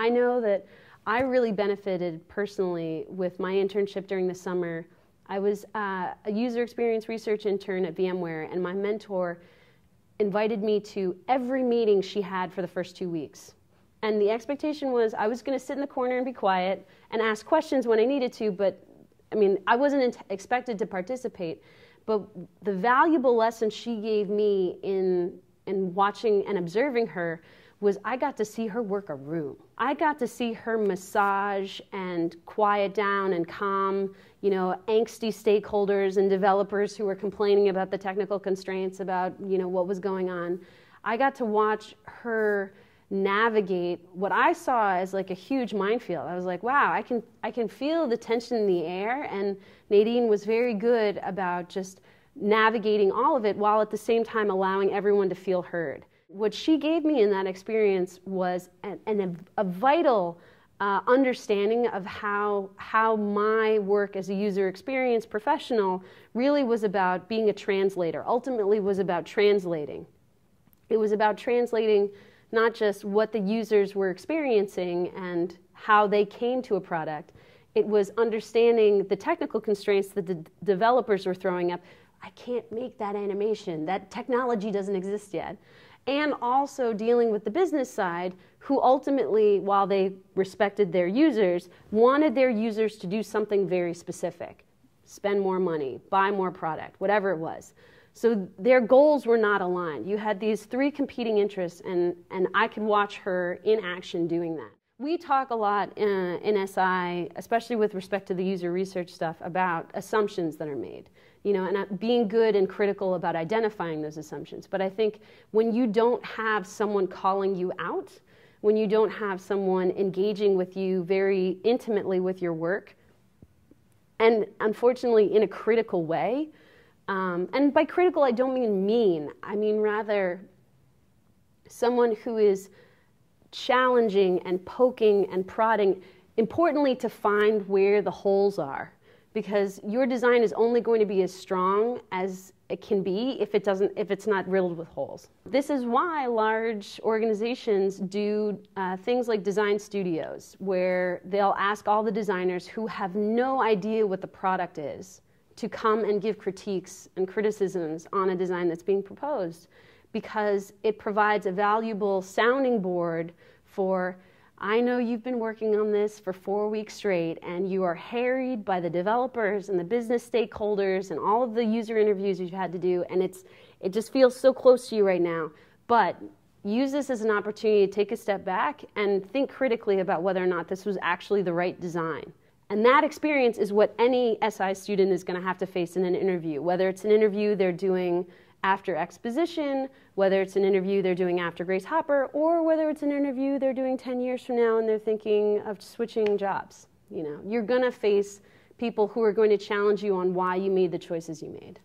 I know that I really benefited personally with my internship during the summer. I was a user experience research intern at VMware, and my mentor invited me to every meeting she had for the first 2 weeks. And the expectation was I was going to sit in the corner and be quiet and ask questions when I needed to, but I mean, I wasn't expected to participate. But the valuable lesson she gave me in watching and observing her was I got to see her work a room. I got to see her massage and quiet down and calm, you know, angsty stakeholders and developers who were complaining about the technical constraints about, you know, what was going on. I got to watch her navigate what I saw as like a huge minefield. I was like, wow, I can feel the tension in the air, and Nadine was very good about just navigating all of it while at the same time allowing everyone to feel heard. What she gave me in that experience was a vital understanding of how my work as a user experience professional really was about being a translator, ultimately was about translating. It was about translating not just what the users were experiencing and how they came to a product. It was understanding the technical constraints that the developers were throwing up. I can't make that animation. That technology doesn't exist yet. And also dealing with the business side, who ultimately, while they respected their users, wanted their users to do something very specific. Spend more money, buy more product, whatever it was. So their goals were not aligned. You had these three competing interests, and I could watch her in action doing that. We talk a lot in SI, especially with respect to the user research stuff, about assumptions that are made. You know, and being good and critical about identifying those assumptions. But I think when you don't have someone calling you out, when you don't have someone engaging with you very intimately with your work, and unfortunately in a critical way, and by critical I don't mean mean, I mean rather someone who is challenging and poking and prodding, importantly to find where the holes are. Because your design is only going to be as strong as it can be if it's not riddled with holes. This is why large organizations do things like design studios, where they'll ask all the designers who have no idea what the product is to come and give critiques and criticisms on a design that's being proposed, because it provides a valuable sounding board for, I know you've been working on this for 4 weeks straight, and you are harried by the developers and the business stakeholders and all of the user interviews you've had to do, and it just feels so close to you right now. But use this as an opportunity to take a step back and think critically about whether or not this was actually the right design. And that experience is what any SI student is going to have to face in an interview, whether it's an interview they're doing after exposition, whether it's an interview they're doing after Grace Hopper, or whether it's an interview they're doing 10 years from now and they're thinking of switching jobs. You know, you're going to face people who are going to challenge you on why you made the choices you made.